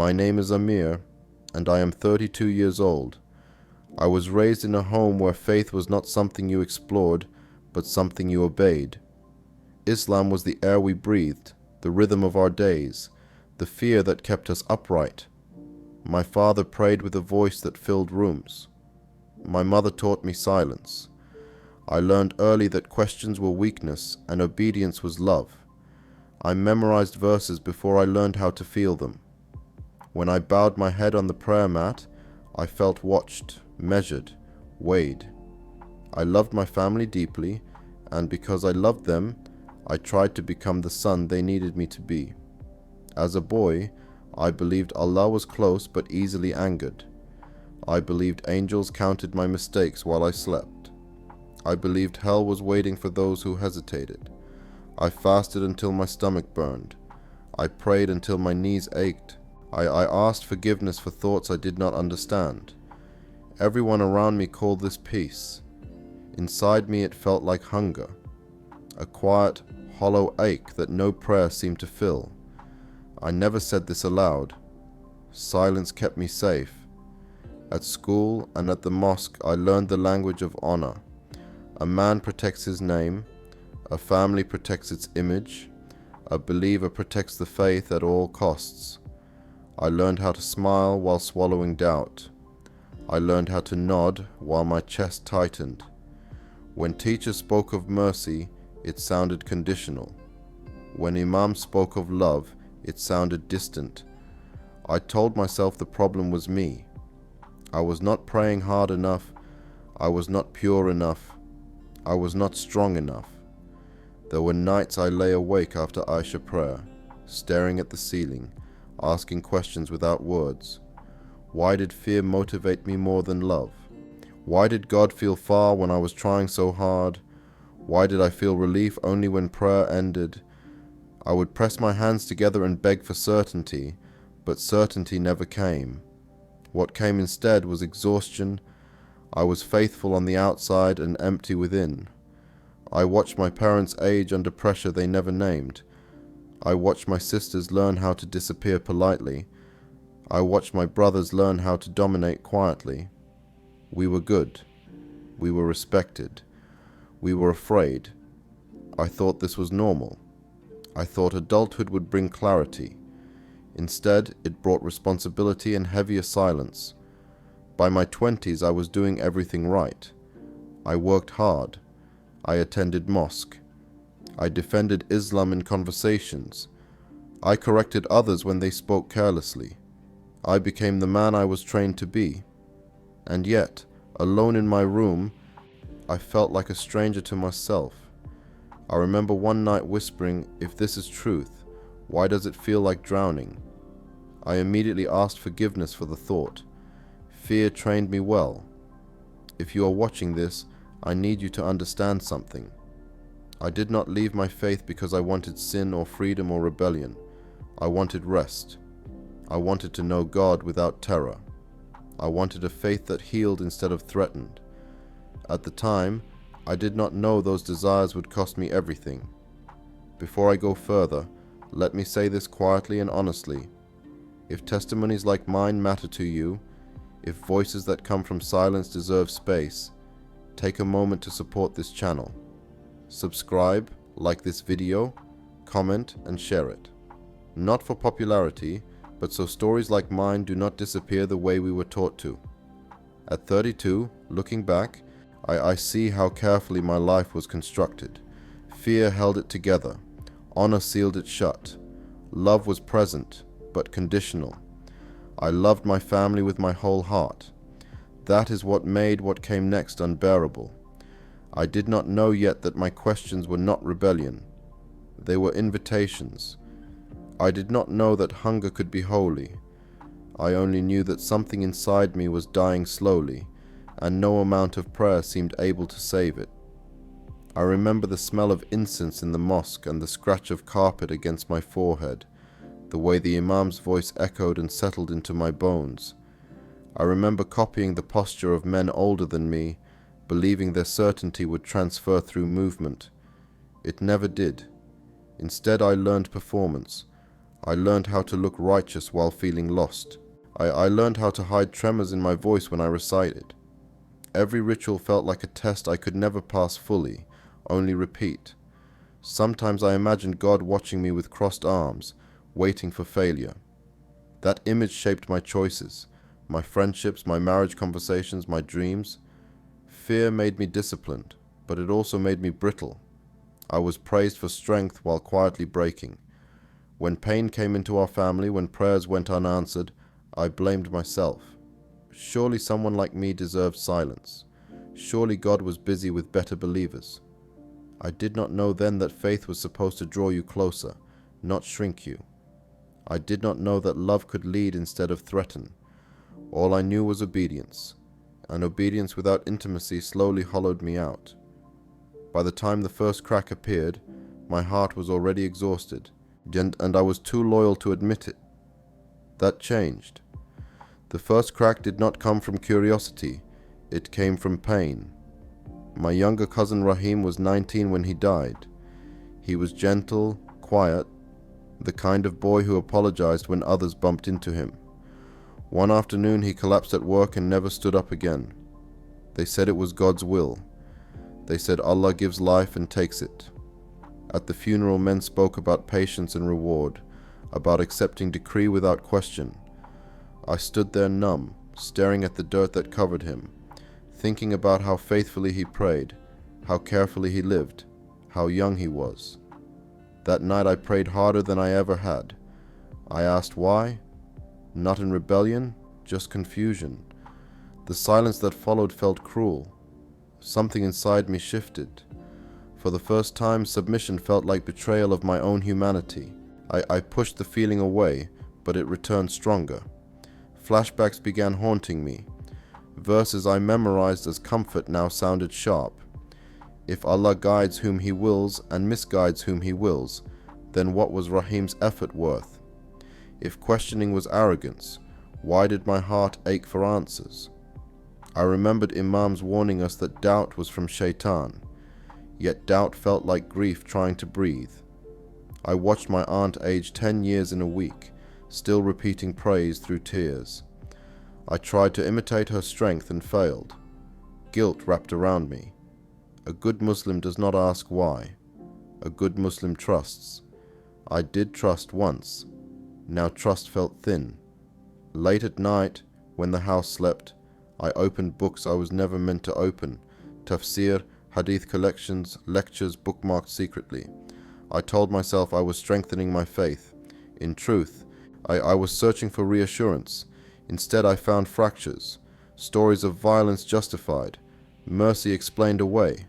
My name is Amir, and I am 32 years old. I was raised in a home where faith was not something you explored, but something you obeyed. Islam was the air we breathed, the rhythm of our days, the fear that kept us upright. My father prayed with a voice that filled rooms. My mother taught me silence. I learned early that questions were weakness and obedience was love. I memorized verses before I learned how to feel them. When I bowed my head on the prayer mat, I felt watched, measured, weighed. I loved my family deeply, and because I loved them, I tried to become the son they needed me to be. As a boy, I believed Allah was close but easily angered. I believed angels counted my mistakes while I slept. I believed hell was waiting for those who hesitated. I fasted until my stomach burned. I prayed until my knees ached. I asked forgiveness for thoughts I did not understand. Everyone around me called this peace. Inside me it felt like hunger, a quiet, hollow ache that no prayer seemed to fill. I never said this aloud. Silence kept me safe. At school and at the mosque I learned the language of honor. A man protects his name, a family protects its image, a believer protects the faith at all costs. I learned how to smile while swallowing doubt. I learned how to nod while my chest tightened. When teachers spoke of mercy, it sounded conditional. When Imam spoke of love, it sounded distant. I told myself the problem was me. I was not praying hard enough. I was not pure enough. I was not strong enough. There were nights I lay awake after Aisha prayer, staring at the ceiling, asking questions without words. Why did fear motivate me more than love? Why did God feel far when I was trying so hard? Why did I feel relief only when prayer ended? I would press my hands together and beg for certainty, but certainty never came. What came instead was exhaustion. I was faithful on the outside and empty within. I watched my parents age under pressure they never named. I watched my sisters learn how to disappear politely. I watched my brothers learn how to dominate quietly. We were good. We were respected. We were afraid. I thought this was normal. I thought adulthood would bring clarity. Instead, it brought responsibility and heavier silence. By my 20s, I was doing everything right. I worked hard. I attended mosque. I defended Islam in conversations. I corrected others when they spoke carelessly. I became the man I was trained to be. And yet, alone in my room, I felt like a stranger to myself. I remember one night whispering, "If this is truth, why does it feel like drowning?" I immediately asked forgiveness for the thought. Fear trained me well. If you are watching this, I need you to understand something. I did not leave my faith because I wanted sin or freedom or rebellion. I wanted rest. I wanted to know God without terror. I wanted a faith that healed instead of threatened. At the time, I did not know those desires would cost me everything. Before I go further, let me say this quietly and honestly. If testimonies like mine matter to you, if voices that come from silence deserve space, take a moment to support this channel. Subscribe, like this video, comment, and share it. Not for popularity, but so stories like mine do not disappear the way we were taught to. At 32, looking back, I see how carefully my life was constructed. Fear held it together. Honor sealed it shut. Love was present, but conditional. I loved my family with my whole heart. That is what made what came next unbearable. I did not know yet that my questions were not rebellion. They were invitations. I did not know that hunger could be holy. I only knew that something inside me was dying slowly, and no amount of prayer seemed able to save it. I remember the smell of incense in the mosque and the scratch of carpet against my forehead, the way the Imam's voice echoed and settled into my bones. I remember copying the posture of men older than me, believing their certainty would transfer through movement. It never did. Instead, I learned performance. I learned how to look righteous while feeling lost. I learned how to hide tremors in my voice when I recited. Every ritual felt like a test I could never pass fully, only repeat. Sometimes I imagined God watching me with crossed arms, waiting for failure. That image shaped my choices, my friendships, my marriage conversations, my dreams. Fear made me disciplined, but it also made me brittle. I was praised for strength while quietly breaking. When pain came into our family, when prayers went unanswered, I blamed myself. Surely someone like me deserved silence. Surely God was busy with better believers. I did not know then that faith was supposed to draw you closer, not shrink you. I did not know that love could lead instead of threaten. All I knew was obedience, and obedience without intimacy slowly hollowed me out. By the time the first crack appeared, my heart was already exhausted, and I was too loyal to admit it. That changed. The first crack did not come from curiosity, it came from pain. My younger cousin Rahim was 19 when he died. He was gentle, quiet, the kind of boy who apologized when others bumped into him. One afternoon he collapsed at work and never stood up again. They said it was God's will. They said Allah gives life and takes it. At the funeral, men spoke about patience and reward, about accepting decree without question. I stood there numb, staring at the dirt that covered him, thinking about how faithfully he prayed, how carefully he lived, how young he was. That night I prayed harder than I ever had. I asked why? Not in rebellion, just confusion. The silence that followed felt cruel. Something inside me shifted. For the first time, submission felt like betrayal of my own humanity. I pushed the feeling away, but it returned stronger. Flashbacks began haunting me. Verses I memorized as comfort now sounded sharp. If Allah guides whom He wills and misguides whom He wills, then what was Rahim's effort worth? If questioning was arrogance, why did my heart ache for answers? I remembered Imams warning us that doubt was from Shaitan, yet doubt felt like grief trying to breathe. I watched my aunt age 10 years in a week, still repeating praise through tears. I tried to imitate her strength and failed. Guilt wrapped around me. A good Muslim does not ask why. A good Muslim trusts. I did trust once. Now trust felt thin. Late at night, when the house slept, I opened books I was never meant to open. Tafsir, hadith collections, lectures bookmarked secretly. I told myself I was strengthening my faith. In truth, I was searching for reassurance. Instead, I found fractures, stories of violence justified, mercy explained away,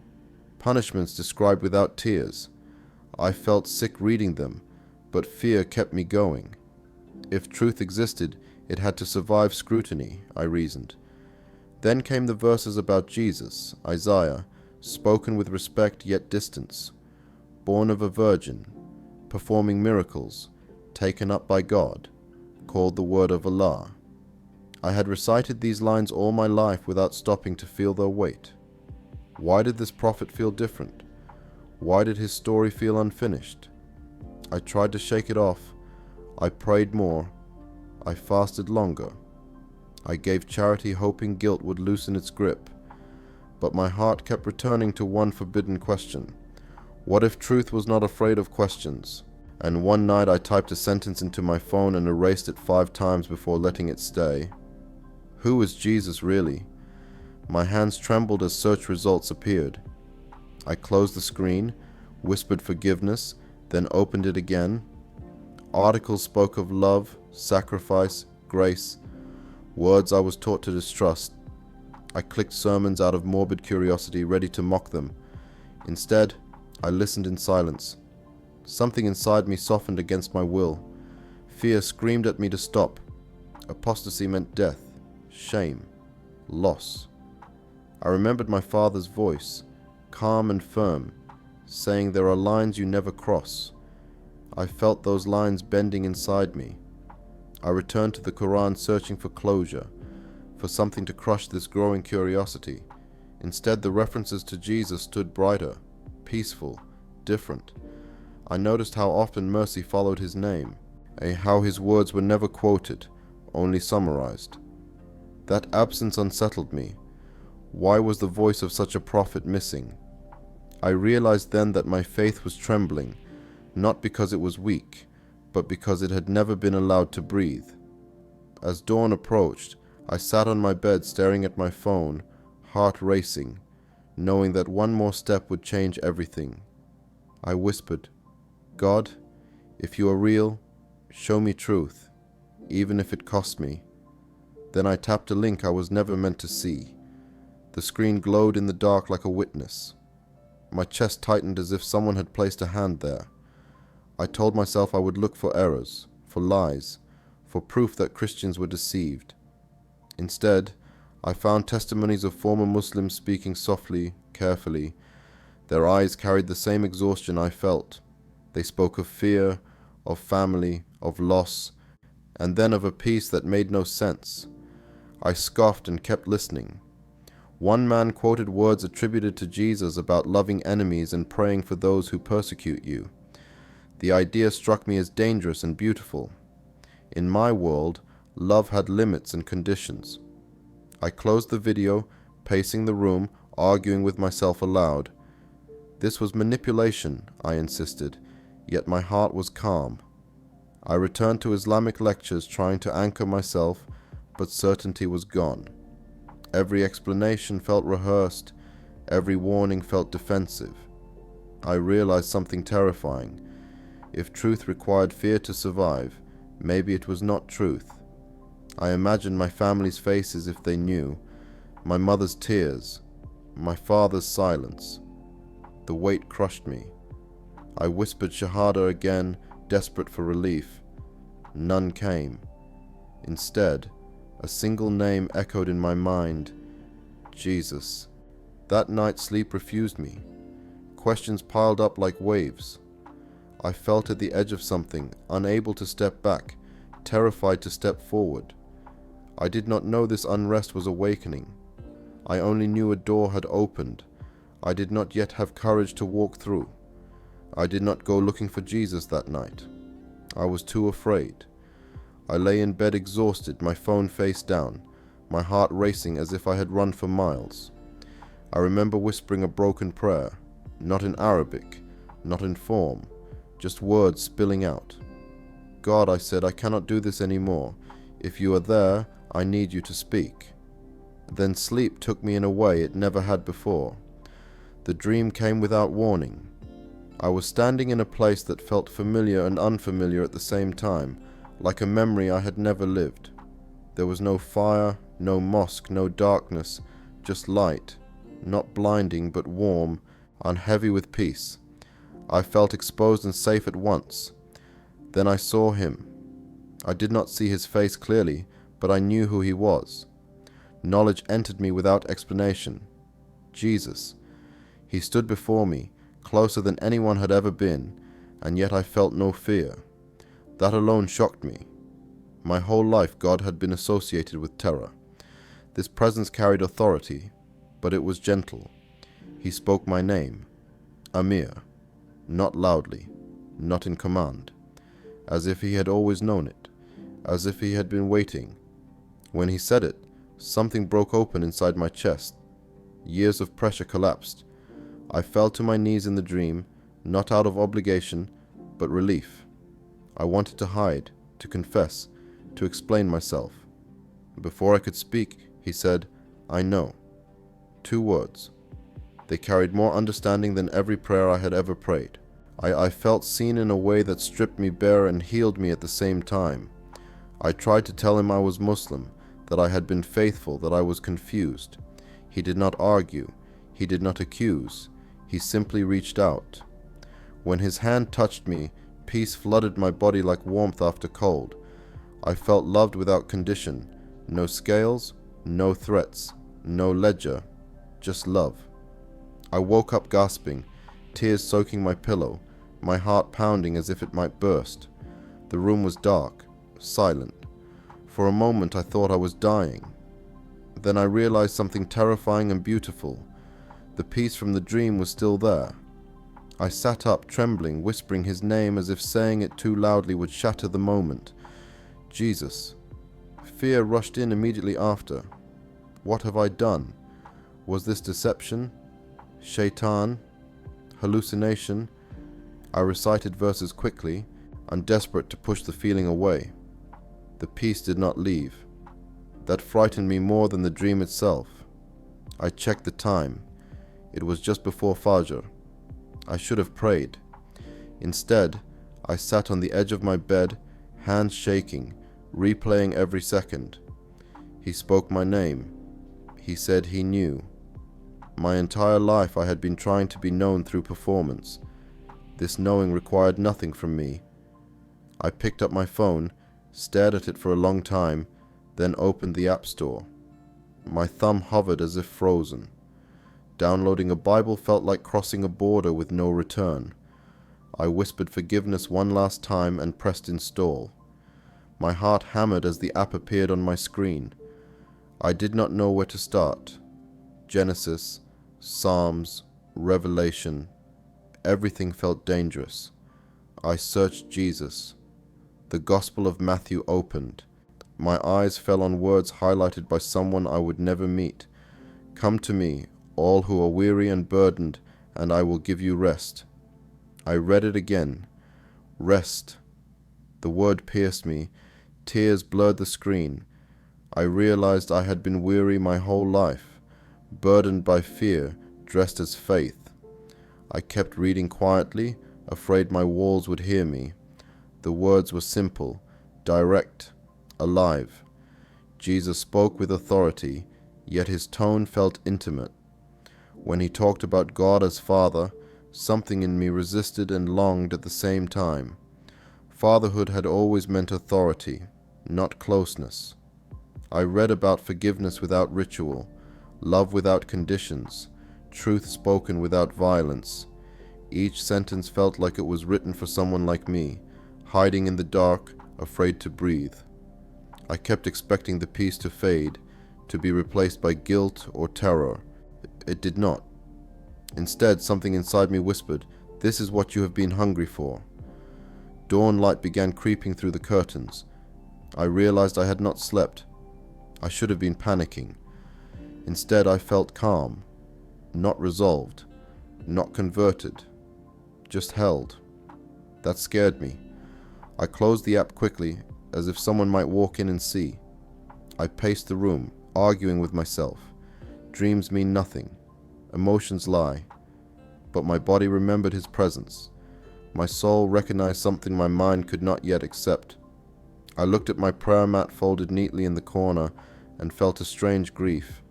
punishments described without tears. I felt sick reading them, but fear kept me going. If truth existed, it had to survive scrutiny, I reasoned. Then came the verses about Jesus, Isaiah, spoken with respect yet distance, born of a virgin, performing miracles, taken up by God, called the word of Allah. I had recited these lines all my life without stopping to feel their weight. Why did this prophet feel different? Why did his story feel unfinished? I tried to shake it off. I prayed more. I fasted longer. I gave charity hoping guilt would loosen its grip. But my heart kept returning to one forbidden question. What if truth was not afraid of questions? And one night I typed a sentence into my phone and erased it 5 times before letting it stay. Who is Jesus really? My hands trembled as search results appeared. I closed the screen, whispered forgiveness, then opened it again. Articles spoke of love, sacrifice, grace, words I was taught to distrust. I clicked sermons out of morbid curiosity, ready to mock them. Instead, I listened in silence. Something inside me softened against my will. Fear screamed at me to stop. Apostasy meant death, shame, loss. I remembered my father's voice, calm and firm, saying there are lines you never cross. I felt those lines bending inside me. I returned to the Quran searching for closure, for something to crush this growing curiosity. Instead, the references to Jesus stood brighter, peaceful, different. I noticed how often mercy followed his name. how his words were never quoted, only summarized. That absence unsettled me. Why was the voice of such a prophet missing? I realized then that my faith was trembling, not because it was weak, but because it had never been allowed to breathe. As dawn approached, I sat on my bed staring at my phone, heart racing, knowing that one more step would change everything. I whispered, "God, if you are real, show me truth, even if it costs me." Then I tapped a link I was never meant to see. The screen glowed in the dark like a witness. My chest tightened as if someone had placed a hand there. I told myself I would look for errors, for lies, for proof that Christians were deceived. Instead, I found testimonies of former Muslims speaking softly, carefully. Their eyes carried the same exhaustion I felt. They spoke of fear, of family, of loss, and then of a peace that made no sense. I scoffed and kept listening. One man quoted words attributed to Jesus about loving enemies and praying for those who persecute you. The idea struck me as dangerous and beautiful. In my world, love had limits and conditions. I closed the video, pacing the room, arguing with myself aloud. This was manipulation, I insisted, yet my heart was calm. I returned to Islamic lectures trying to anchor myself, but certainty was gone. Every explanation felt rehearsed, every warning felt defensive. I realized something terrifying. If truth required fear to survive, maybe it was not truth. I imagined my family's faces if they knew, my mother's tears, my father's silence. The weight crushed me. I whispered Shahada again, desperate for relief. None came. Instead, a single name echoed in my mind: Jesus. That night sleep refused me. Questions piled up like waves. I felt at the edge of something, unable to step back, terrified to step forward. I did not know this unrest was awakening. I only knew a door had opened. I did not yet have courage to walk through. I did not go looking for Jesus that night. I was too afraid. I lay in bed exhausted, my phone face down, my heart racing as if I had run for miles. I remember whispering a broken prayer, not in Arabic, not in form, just words spilling out. God, I said, I cannot do this anymore. If you are there, I need you to speak. Then sleep took me in a way it never had before. The dream came without warning. I was standing in a place that felt familiar and unfamiliar at the same time, like a memory I had never lived. There was no fire, no mosque, no darkness, just light, not blinding but warm and heavy with peace. I felt exposed and safe at once. Then I saw him. I did not see his face clearly, but I knew who he was. Knowledge entered me without explanation. Jesus. He stood before me, closer than anyone had ever been, and yet I felt no fear. That alone shocked me. My whole life God had been associated with terror. This presence carried authority, but it was gentle. He spoke my name, Amir, not loudly, not in command, as if he had always known it, as if he had been waiting. When he said it, something broke open inside my chest. Years of pressure collapsed. I fell to my knees in the dream, not out of obligation, but relief. I wanted to hide, to confess, to explain myself. Before I could speak, he said, "I know." 2 words. They carried more understanding than every prayer I had ever prayed. I felt seen in a way that stripped me bare and healed me at the same time. I tried to tell him I was Muslim, that I had been faithful, that I was confused. He did not argue. He did not accuse. He simply reached out. When his hand touched me, peace flooded my body like warmth after cold. I felt loved without condition. No scales, no threats, no ledger, just love. I woke up gasping, tears soaking my pillow, my heart pounding as if it might burst. The room was dark, silent. For a moment I thought I was dying. Then I realized something terrifying and beautiful. The peace from the dream was still there. I sat up, trembling, whispering his name as if saying it too loudly would shatter the moment. Jesus. Fear rushed in immediately after. What have I done? Was this deception? Shaitan? Hallucination? I recited verses quickly, and desperate to push the feeling away. The peace did not leave. That frightened me more than the dream itself. I checked the time. It was just before Fajr. I should have prayed. Instead, I sat on the edge of my bed, hands shaking, replaying every second. He spoke my name. He said he knew. My entire life I had been trying to be known through performance. This knowing required nothing from me. I picked up my phone, stared at it for a long time, then opened the App Store. My thumb hovered as if frozen. Downloading a Bible felt like crossing a border with no return. I whispered forgiveness one last time and pressed install. My heart hammered as the app appeared on my screen. I did not know where to start. Genesis, Psalms, Revelation, everything felt dangerous. I searched Jesus. The Gospel of Matthew opened. My eyes fell on words highlighted by someone I would never meet. Come to me, all who are weary and burdened, and I will give you rest. I read it again. Rest. The word pierced me. Tears blurred the screen. I realized I had been weary my whole life, burdened by fear, dressed as faith. I kept reading quietly, afraid my walls would hear me. The words were simple, direct, alive. Jesus spoke with authority, yet his tone felt intimate. When he talked about God as Father, something in me resisted and longed at the same time. Fatherhood had always meant authority, not closeness. I read about forgiveness without ritual, love without conditions, truth spoken without violence. Each sentence felt like it was written for someone like me, hiding in the dark, afraid to breathe. I kept expecting the peace to fade, to be replaced by guilt or terror. It did not. Instead, something inside me whispered, "This is what you have been hungry for." Dawn light began creeping through the curtains. I realized I had not slept. I should have been panicking. Instead, I felt calm, not resolved, not converted, just held. That scared me. I closed the app quickly, as if someone might walk in and see. I paced the room, arguing with myself. Dreams mean nothing. Emotions lie. But my body remembered his presence. My soul recognized something my mind could not yet accept. I looked at my prayer mat folded neatly in the corner and felt a strange grief.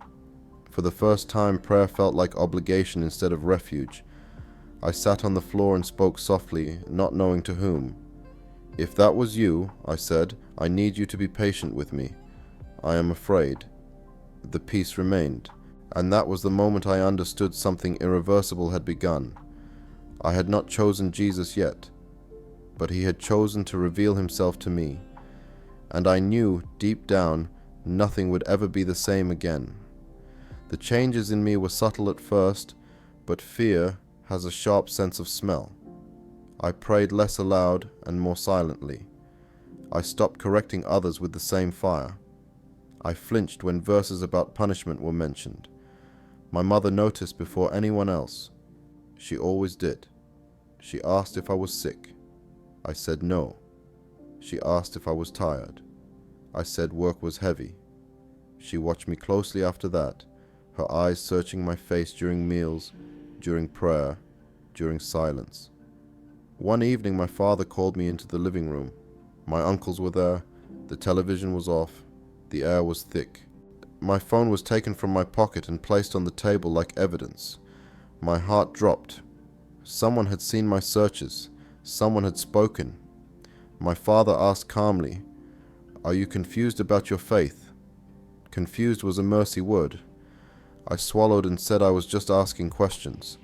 For the first time, prayer felt like obligation instead of refuge. I sat on the floor and spoke softly, not knowing to whom. "If that was you," I said, "I need you to be patient with me. I am afraid." The peace remained, and that was the moment I understood something irreversible had begun. I had not chosen Jesus yet, but he had chosen to reveal himself to me, and I knew, deep down, nothing would ever be the same again. The changes in me were subtle at first, but fear has a sharp sense of smell. I prayed less aloud and more silently. I stopped correcting others with the same fire. I flinched when verses about punishment were mentioned. My mother noticed before anyone else. She always did. She asked if I was sick. I said no. She asked if I was tired. I said work was heavy. She watched me closely after that, her eyes searching my face during meals, during prayer, during silence. One evening my father called me into the living room. My uncles were there, the television was off, the air was thick. My phone was taken from my pocket and placed on the table like evidence. My heart dropped. Someone had seen my searches. Someone had spoken. My father asked calmly, "Are you confused about your faith?" Confused was a mercy word. I swallowed and said I was just asking questions.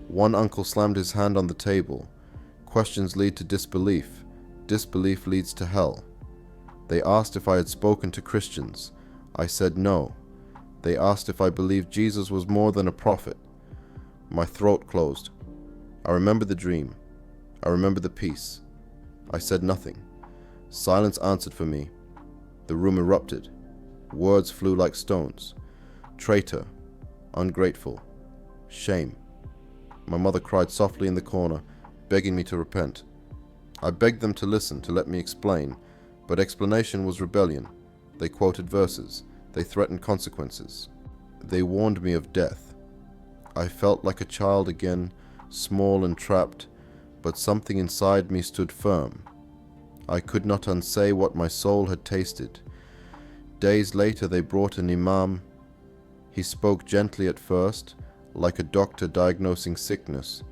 One uncle slammed his hand on the table. Questions lead to disbelief. Disbelief leads to hell. They asked if I had spoken to Christians. I said no. They asked if I believed Jesus was more than a prophet. My throat closed. I remember the dream. I remember the peace. I said nothing. Silence answered for me. The room erupted. Words flew like stones. Traitor. Ungrateful. Shame. My mother cried softly in the corner, begging me to repent. I begged them to listen, to let me explain, but explanation was rebellion. They quoted verses. They threatened consequences. They warned me of death. I felt like a child again, small and trapped, but something inside me stood firm. I could not unsay what my soul had tasted. Days later they brought an imam. He spoke gently at first, like a doctor diagnosing sickness.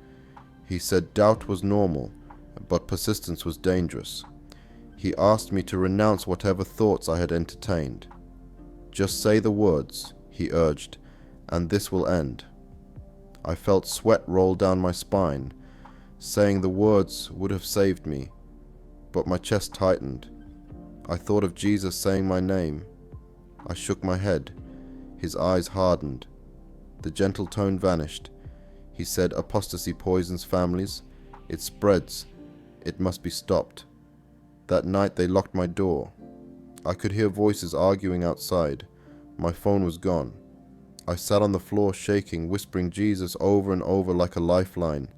He said doubt was normal, but persistence was dangerous. He asked me to renounce whatever thoughts I had entertained. Just say the words, he urged, and this will end. I felt sweat roll down my spine. Saying the words would have saved me, but my chest tightened. I thought of Jesus saying my name. I shook my head. His eyes hardened. The gentle tone vanished. He said, apostasy poisons families. It spreads. It must be stopped. That night they locked my door. I could hear voices arguing outside. My phone was gone. I sat on the floor shaking, whispering Jesus over and over like a lifeline.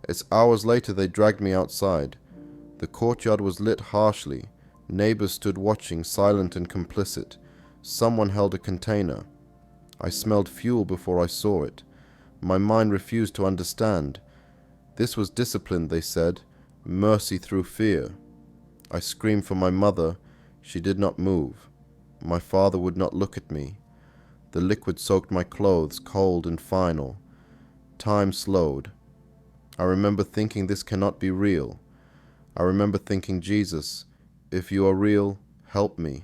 It's hours later they dragged me outside. The courtyard was lit harshly. Neighbors stood watching, silent and complicit. Someone held a container. I smelled fuel before I saw it. My mind refused to understand. This was discipline, they said. Mercy through fear. I screamed for my mother. She did not move. My father would not look at me. The liquid soaked my clothes, cold and final. Time slowed. I remember thinking this cannot be real. I remember thinking, Jesus, if you are real, help me.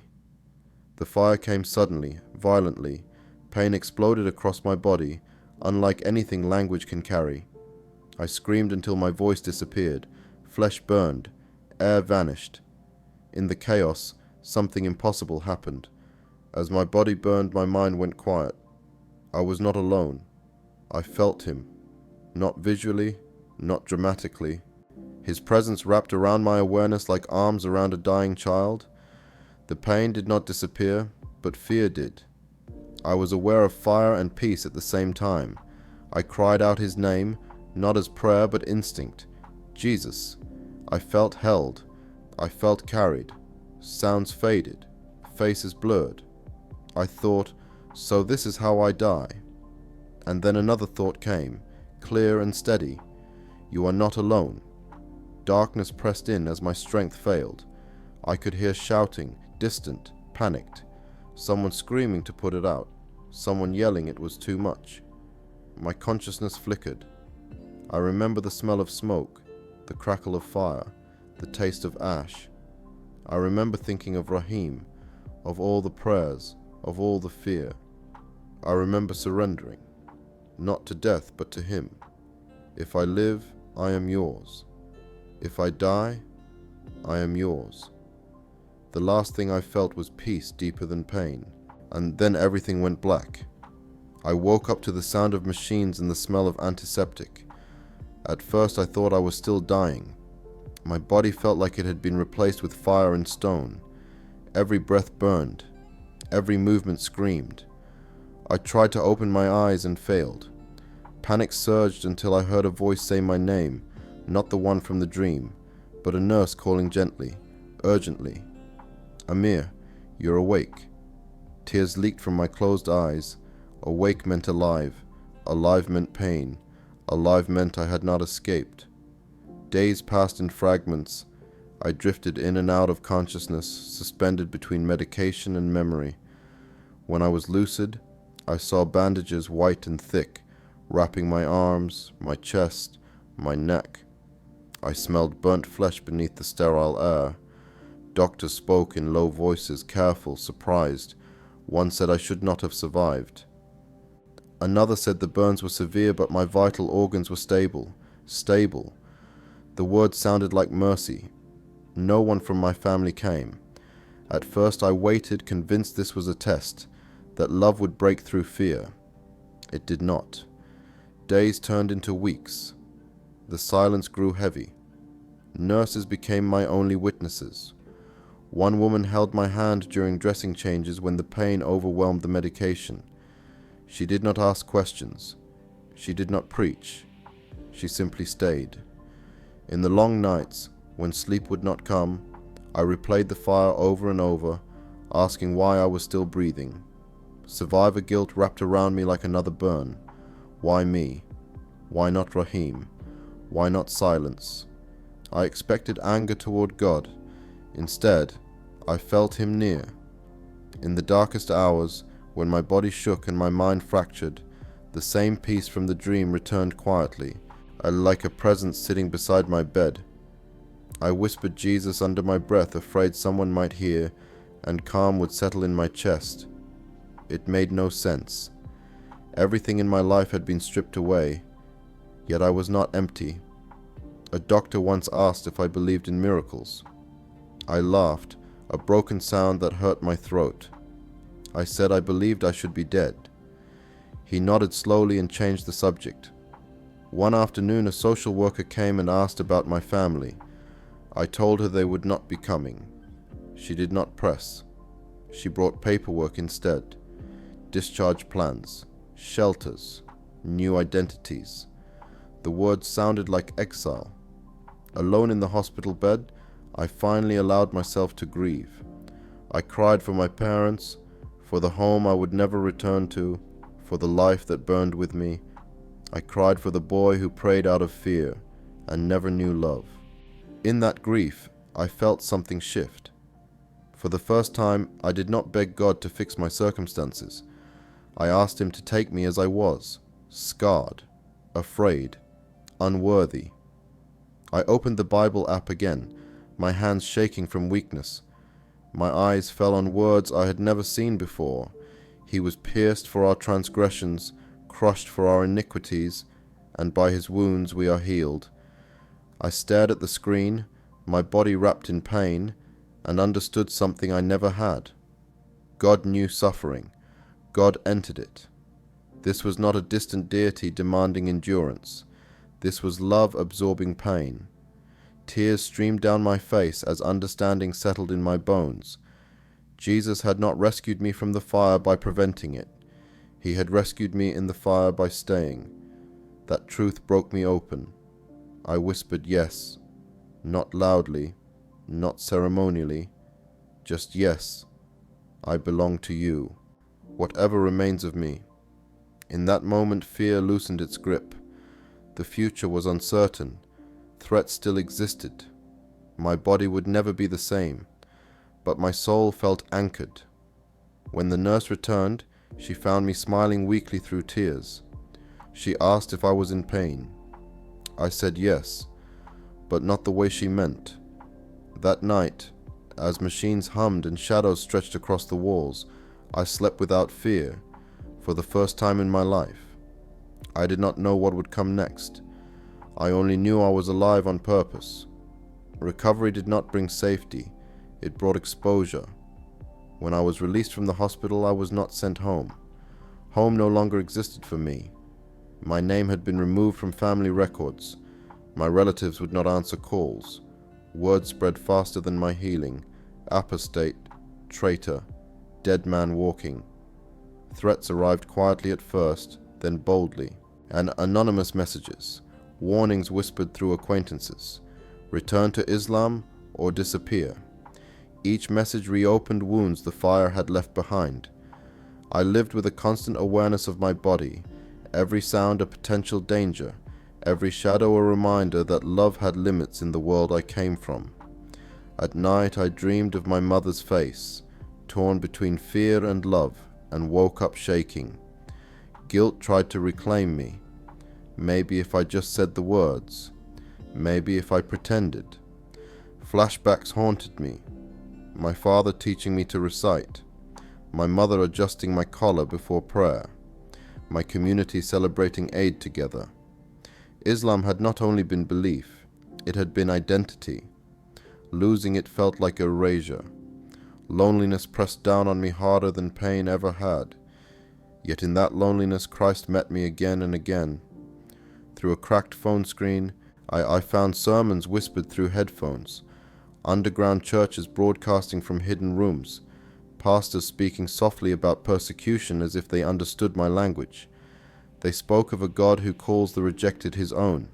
The fire came suddenly, violently. Pain exploded across my body, unlike anything language can carry. I screamed until my voice disappeared. Flesh burned. Air vanished. In the chaos, something impossible happened. As my body burned, my mind went quiet. I was not alone. I felt him. Not visually, not dramatically. His presence wrapped around my awareness like arms around a dying child. The pain did not disappear, but fear did. I was aware of fire and peace at the same time. I cried out his name, not as prayer but instinct. Jesus. I felt held. I felt carried. Sounds faded. Faces blurred. I thought, so this is how I die. And then another thought came, clear and steady. You are not alone. Darkness pressed in as my strength failed. I could hear shouting, distant, panicked. Someone screaming to put it out. Someone yelling it was too much. My consciousness flickered. I remember the smell of smoke, the crackle of fire, the taste of ash. I remember thinking of Rahim, of all the prayers, of all the fear. I remember surrendering, not to death but to him. If I live, I am yours. If I die, I am yours. The last thing I felt was peace deeper than pain, and then everything went black. I woke up to the sound of machines and the smell of antiseptic. At first I thought I was still dying. My body felt like it had been replaced with fire and stone. Every breath burned. Every movement screamed. I tried to open my eyes and failed. Panic surged until I heard a voice say my name, not the one from the dream, but a nurse calling gently, urgently. Amir, you're awake. Tears leaked from my closed eyes. Awake meant alive. Alive meant pain. Alive meant I had not escaped. Days passed in fragments. I drifted in and out of consciousness, suspended between medication and memory. When I was lucid, I saw bandages white and thick, wrapping my arms, my chest, my neck. I smelled burnt flesh beneath the sterile air. Doctors spoke in low voices, careful, surprised. One said I should not have survived. Another said the burns were severe, but my vital organs were stable. Stable. The words sounded like mercy. No one from my family came. At first I waited, convinced this was a test, that love would break through fear. It did not. Days turned into weeks. The silence grew heavy. Nurses became my only witnesses. One woman held my hand during dressing changes when the pain overwhelmed the medication. She did not ask questions. She did not preach. She simply stayed. In the long nights, when sleep would not come, I replayed the fire over and over, asking why I was still breathing. Survivor guilt wrapped around me like another burn. Why me? Why not Rahim? Why not silence? I expected anger toward God. Instead, I felt him near. In the darkest hours, when my body shook and my mind fractured, the same peace from the dream returned quietly, like a presence sitting beside my bed. I whispered Jesus under my breath, afraid someone might hear, and calm would settle in my chest. It made no sense. Everything in my life had been stripped away, yet I was not empty. A doctor once asked if I believed in miracles. I laughed, a broken sound that hurt my throat. I said I believed I should be dead. He nodded slowly and changed the subject. One afternoon, a social worker came and asked about my family. I told her they would not be coming. She did not press. She brought paperwork instead. Discharge plans, shelters, new identities. The words sounded like exile. Alone in the hospital bed, I finally allowed myself to grieve. I cried for my parents, for the home I would never return to, for the life that burned with me. I cried for the boy who prayed out of fear and never knew love. In that grief, I felt something shift. For the first time, I did not beg God to fix my circumstances. I asked him to take me as I was, scarred, afraid, unworthy. I opened the Bible app again, my hands shaking from weakness. My eyes fell on words I had never seen before. He was pierced for our transgressions, crushed for our iniquities, and by his wounds we are healed. I stared at the screen, my body wrapped in pain, and understood something I never had. God knew suffering. God entered it. This was not a distant deity demanding endurance. This was love absorbing pain. Tears streamed down my face as understanding settled in my bones. Jesus had not rescued me from the fire by preventing it. He had rescued me in the fire by staying. That truth broke me open. I whispered yes, not loudly, not ceremonially, just yes. I belong to you, whatever remains of me. In that moment, fear loosened its grip. The future was uncertain. Threats still existed. My body would never be the same, but my soul felt anchored. When the nurse returned, she found me smiling weakly through tears. She asked if I was in pain. I said yes, but not the way she meant. That night, as machines hummed and shadows stretched across the walls, I slept without fear, for the first time in my life. I did not know what would come next. I only knew I was alive on purpose. Recovery did not bring safety, it brought exposure. When I was released from the hospital, I was not sent home. Home no longer existed for me. My name had been removed from family records. My relatives would not answer calls. Word spread faster than my healing. Apostate, traitor, dead man walking. Threats arrived quietly at first, then boldly, and anonymous messages, warnings whispered through acquaintances. Return to Islam or disappear. Each message reopened wounds the fire had left behind. I lived with a constant awareness of my body, every sound a potential danger, every shadow a reminder that love had limits in the world I came from. At night I dreamed of my mother's face, torn between fear and love, and woke up shaking. Guilt tried to reclaim me. Maybe if I just said the words. Maybe if I pretended. Flashbacks haunted me. My father teaching me to recite. My mother adjusting my collar before prayer. My community celebrating Eid together. Islam had not only been belief, it had been identity. Losing it felt like erasure. Loneliness pressed down on me harder than pain ever had. Yet in that loneliness, Christ met me again and again. Through a cracked phone screen, I found sermons whispered through headphones, underground churches broadcasting from hidden rooms, pastors speaking softly about persecution as if they understood my language. They spoke of a God who calls the rejected his own.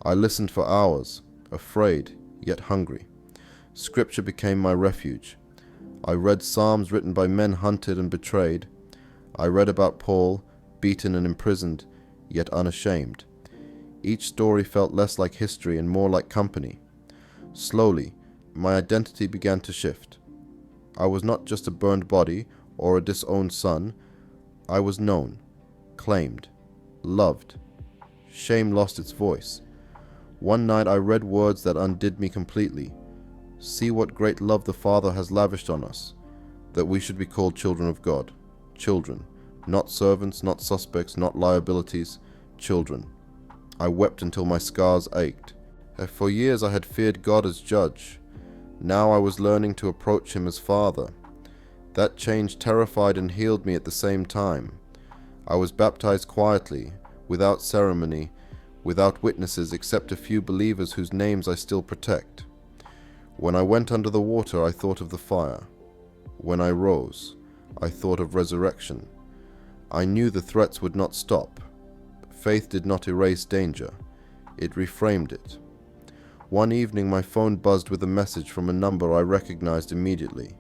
I listened for hours, afraid, yet hungry. Scripture became my refuge. I read psalms written by men hunted and betrayed. I read about Paul, beaten and imprisoned, yet unashamed. Each story felt less like history and more like company. Slowly, my identity began to shift. I was not just a burned body or a disowned son. I was known, claimed, loved. Shame lost its voice. One night I read words that undid me completely. See what great love the Father has lavished on us, that we should be called children of God. Children, not servants, not suspects, not liabilities, children. I wept until my scars ached. For years I had feared God as judge. Now I was learning to approach him as Father. That change terrified and healed me at the same time. I was baptized quietly, without ceremony, without witnesses except a few believers whose names I still protect. When I went under the water, I thought of the fire. When I rose, I thought of resurrection. I knew the threats would not stop. Faith did not erase danger. It reframed it. One evening my phone buzzed with a message from a number I recognized immediately.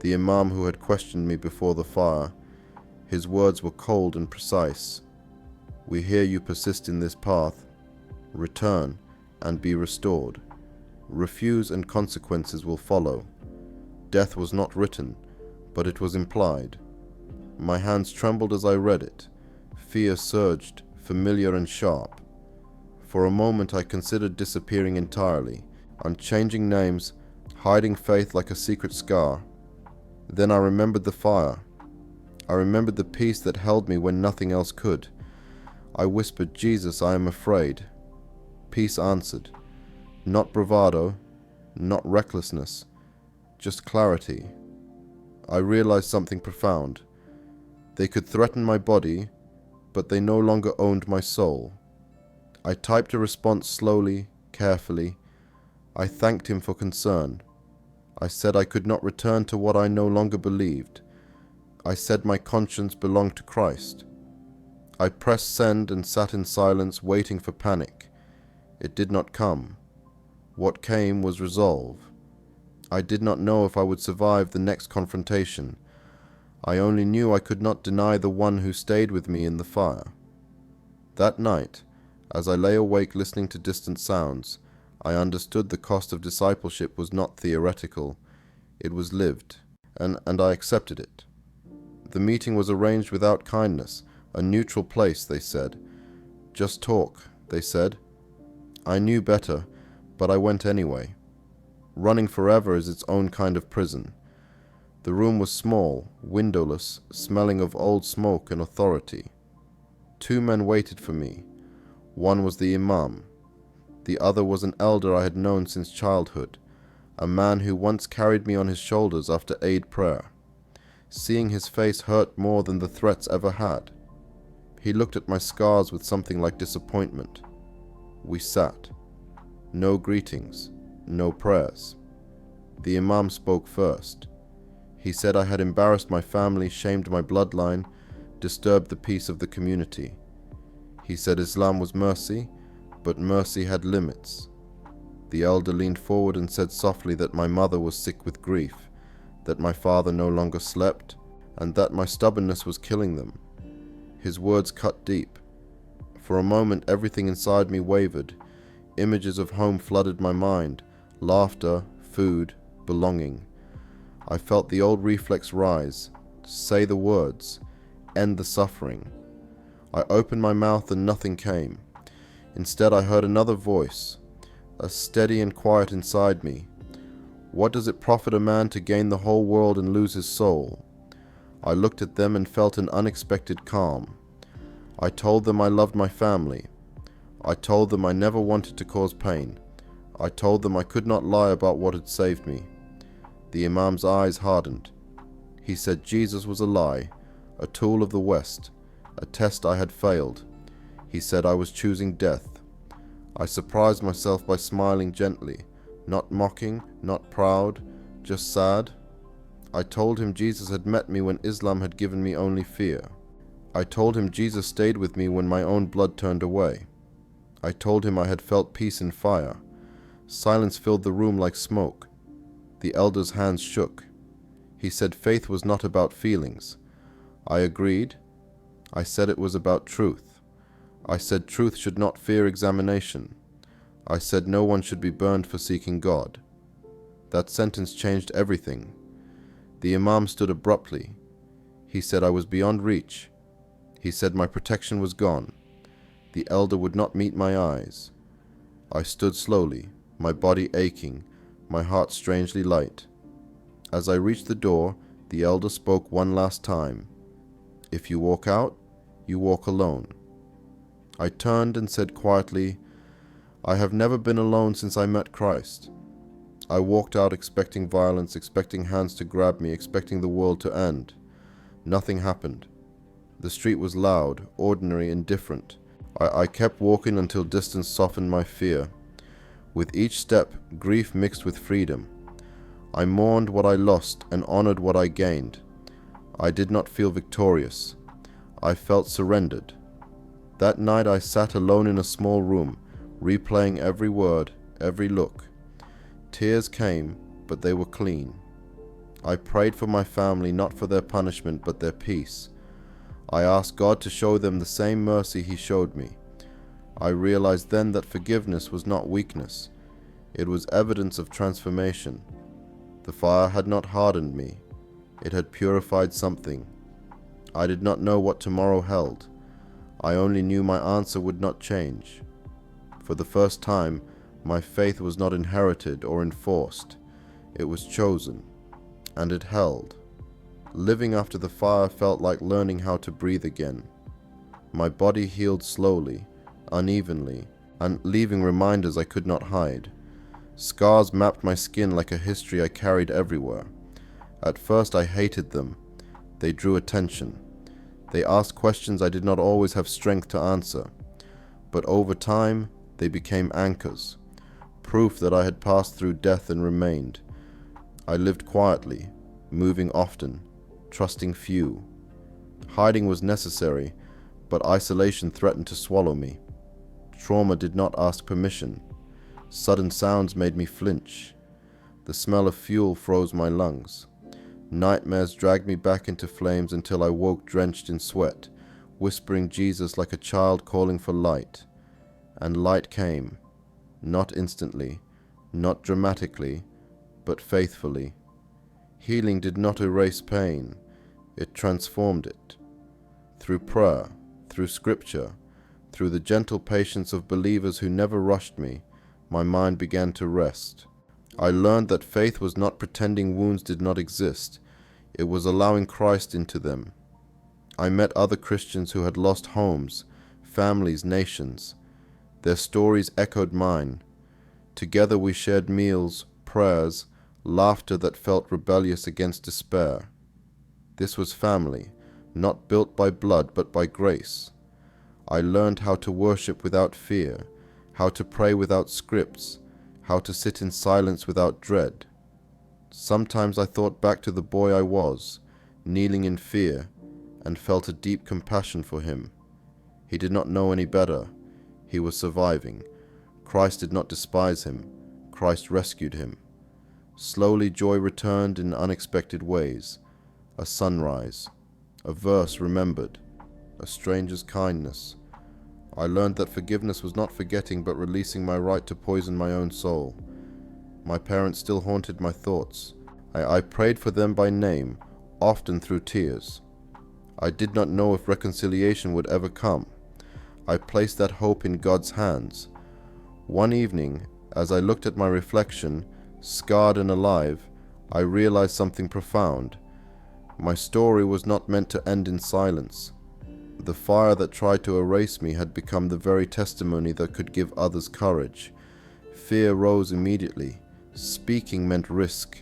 The Imam who had questioned me before the fire. His words were cold and precise. We hear you persist in this path. Return and be restored. Refuse and consequences will follow. Death was not written, but it was implied. My hands trembled as I read it. Fear surged, familiar and sharp. For a moment I considered disappearing entirely, unchanging names, hiding faith like a secret scar. Then I remembered the fire. I remembered the peace that held me when nothing else could. I whispered, Jesus, I am afraid. Peace answered. Not bravado, not recklessness, just clarity. I realized something profound. They could threaten my body, but they no longer owned my soul. I typed a response slowly, carefully. I thanked him for concern. I said I could not return to what I no longer believed. I said my conscience belonged to Christ. I pressed send and sat in silence, waiting for panic. It did not come. What came was resolve. I did not know if I would survive the next confrontation. I only knew I could not deny the one who stayed with me in the fire. That night, as I lay awake listening to distant sounds, I understood the cost of discipleship was not theoretical. It was lived, and I accepted it. The meeting was arranged without kindness, a neutral place, they said. Just talk, they said. I knew better, but I went anyway. Running forever is its own kind of prison. The room was small, windowless, smelling of old smoke and authority. 2 men waited for me. One was the Imam. The other was an elder I had known since childhood, a man who once carried me on his shoulders after Eid prayer. Seeing his face hurt more than the threats ever had. He looked at my scars with something like disappointment. We sat. No greetings, no prayers. The Imam spoke first. He said I had embarrassed my family, shamed my bloodline, disturbed the peace of the community. He said Islam was mercy, but mercy had limits. The elder leaned forward and said softly that my mother was sick with grief, that my father no longer slept, and that my stubbornness was killing them. His words cut deep. For a moment everything inside me wavered. Images of home flooded my mind, laughter, food, belonging. I felt the old reflex rise, say the words, end the suffering. I opened my mouth and nothing came. Instead I heard another voice, a steady and quiet inside me. What does it profit a man to gain the whole world and lose his soul? I looked at them and felt an unexpected calm. I told them I loved my family. I told them I never wanted to cause pain. I told them I could not lie about what had saved me. The Imam's eyes hardened. He said Jesus was a lie, a tool of the West, a test I had failed. He said I was choosing death. I surprised myself by smiling gently, not mocking, not proud, just sad. I told him Jesus had met me when Islam had given me only fear. I told him Jesus stayed with me when my own blood turned away. I told him I had felt peace in fire. Silence filled the room like smoke. The elder's hands shook. He said faith was not about feelings. I agreed. I said it was about truth. I said truth should not fear examination. I said no one should be burned for seeking God. That sentence changed everything. The Imam stood abruptly. He said I was beyond reach. He said my protection was gone. The elder would not meet my eyes. I stood slowly, my body aching, my heart strangely light. As I reached the door, the elder spoke one last time. If you walk out, you walk alone. I turned and said quietly, I have never been alone since I met Christ. I walked out expecting violence, expecting hands to grab me, expecting the world to end. Nothing happened. The street was loud, ordinary, indifferent. I kept walking until distance softened my fear. With each step, grief mixed with freedom. I mourned what I lost and honored what I gained. I did not feel victorious. I felt surrendered. That night I sat alone in a small room, replaying every word, every look. Tears came, but they were clean. I prayed for my family, not for their punishment, but their peace. I asked God to show them the same mercy He showed me. I realized then that forgiveness was not weakness. It was evidence of transformation. The fire had not hardened me. It had purified something. I did not know what tomorrow held. I only knew my answer would not change. For the first time, my faith was not inherited or enforced. It was chosen, and it held. Living after the fire felt like learning how to breathe again. My body healed slowly, unevenly, and leaving reminders I could not hide. Scars mapped my skin like a history I carried everywhere. At first I hated them. They drew attention. They asked questions I did not always have strength to answer. But over time, they became anchors, proof that I had passed through death and remained. I lived quietly, moving often, trusting few. Hiding was necessary, but isolation threatened to swallow me. Trauma did not ask permission. Sudden sounds made me flinch. The smell of fuel froze my lungs. Nightmares dragged me back into flames until I woke drenched in sweat, whispering Jesus like a child calling for light. And light came, not instantly, not dramatically, but faithfully. Healing did not erase pain, it transformed it. Through prayer, through scripture, through the gentle patience of believers who never rushed me, my mind began to rest. I learned that faith was not pretending wounds did not exist, it was allowing Christ into them. I met other Christians who had lost homes, families, nations. Their stories echoed mine. Together we shared meals, prayers, laughter that felt rebellious against despair. This was family, not built by blood but by grace. I learned how to worship without fear, how to pray without scripts, how to sit in silence without dread. Sometimes I thought back to the boy I was, kneeling in fear, and felt a deep compassion for him. He did not know any better. He was surviving. Christ did not despise him. Christ rescued him. Slowly joy returned in unexpected ways. A sunrise, a verse remembered, a stranger's kindness. I learned that forgiveness was not forgetting but releasing my right to poison my own soul. My parents still haunted my thoughts. I prayed for them by name, often through tears. I did not know if reconciliation would ever come. I placed that hope in God's hands. One evening, as I looked at my reflection, scarred and alive, I realized something profound. My story was not meant to end in silence. The fire that tried to erase me had become the very testimony that could give others courage. Fear rose immediately. Speaking meant risk.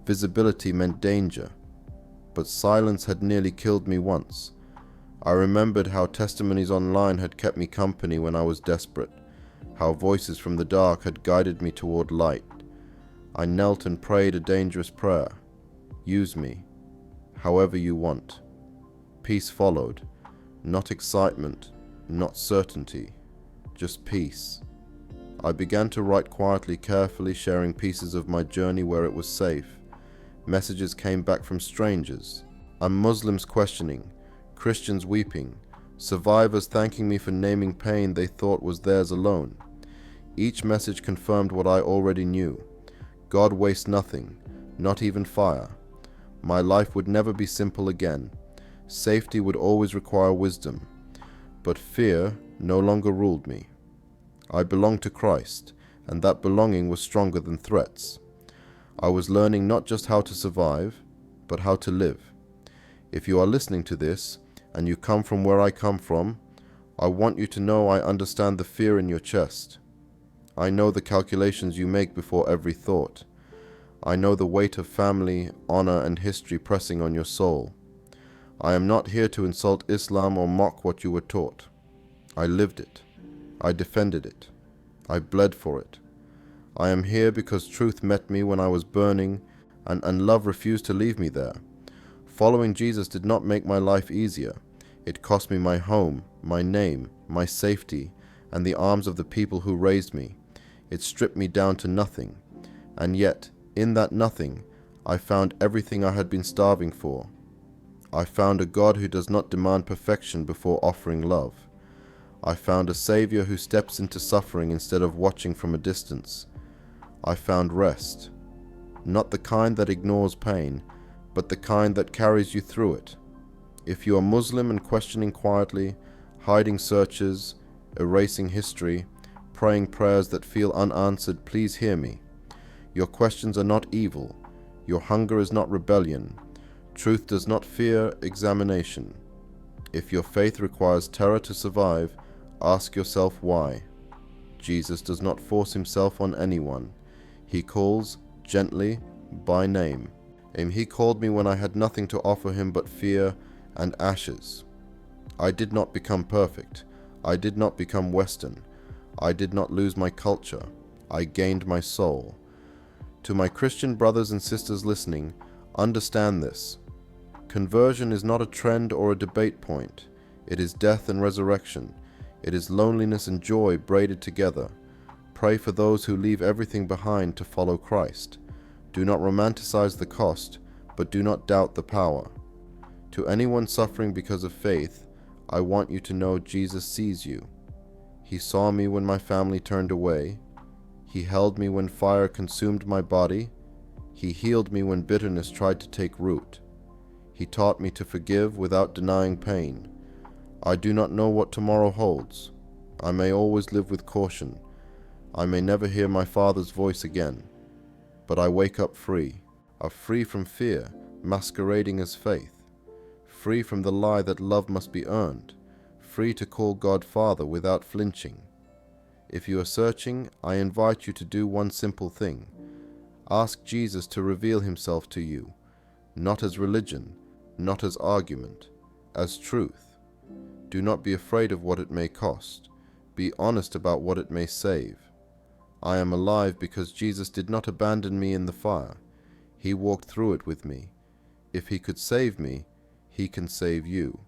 Visibility meant danger. But silence had nearly killed me once. I remembered how testimonies online had kept me company when I was desperate, how voices from the dark had guided me toward light. I knelt and prayed a dangerous prayer. Use me, however you want. Peace followed, not excitement, not certainty, just peace. I began to write quietly, carefully, sharing pieces of my journey where it was safe. Messages came back from strangers, Muslims questioning, Christians weeping, survivors thanking me for naming pain they thought was theirs alone. Each message confirmed what I already knew. God wastes nothing, not even fire. My life would never be simple again. Safety would always require wisdom. But fear no longer ruled me. I belonged to Christ, and that belonging was stronger than threats. I was learning not just how to survive, but how to live. If you are listening to this, and you come from where I come from, I want you to know I understand the fear in your chest. I know the calculations you make before every thought. I know the weight of family, honor, and history pressing on your soul. I am not here to insult Islam or mock what you were taught. I lived it. I defended it. I bled for it. I am here because truth met me when I was burning, and love refused to leave me there. Following Jesus did not make my life easier. It cost me my home, my name, my safety, and the arms of the people who raised me. It stripped me down to nothing. And yet, in that nothing, I found everything I had been starving for. I found a God who does not demand perfection before offering love. I found a Savior who steps into suffering instead of watching from a distance. I found rest, not the kind that ignores pain, but the kind that carries you through it. If you are Muslim and questioning quietly, hiding searches, erasing history, praying prayers that feel unanswered, please hear me. Your questions are not evil. Your hunger is not rebellion. Truth does not fear examination. If your faith requires terror to survive, ask yourself why. Jesus does not force himself on anyone. He calls, gently, by name. He called me when I had nothing to offer him but fear and ashes. I did not become perfect. I did not become Western. I did not lose my culture. I gained my soul. To my Christian brothers and sisters listening, understand this. Conversion is not a trend or a debate point. It is death and resurrection. It is loneliness and joy braided together. Pray for those who leave everything behind to follow Christ. Do not romanticize the cost, but do not doubt the power. To anyone suffering because of faith, I want you to know Jesus sees you. He saw me when my family turned away. He held me when fire consumed my body. He healed me when bitterness tried to take root. He taught me to forgive without denying pain. I do not know what tomorrow holds. I may always live with caution. I may never hear my Father's voice again. But I wake up free from fear masquerading as faith, free from the lie that love must be earned, free to call God Father without flinching. If you are searching, I invite you to do one simple thing. Ask Jesus to reveal himself to you, not as religion, not as argument, as truth. Do not be afraid of what it may cost. Be honest about what it may save. I am alive because Jesus did not abandon me in the fire. He walked through it with me. If he could save me, he can save you.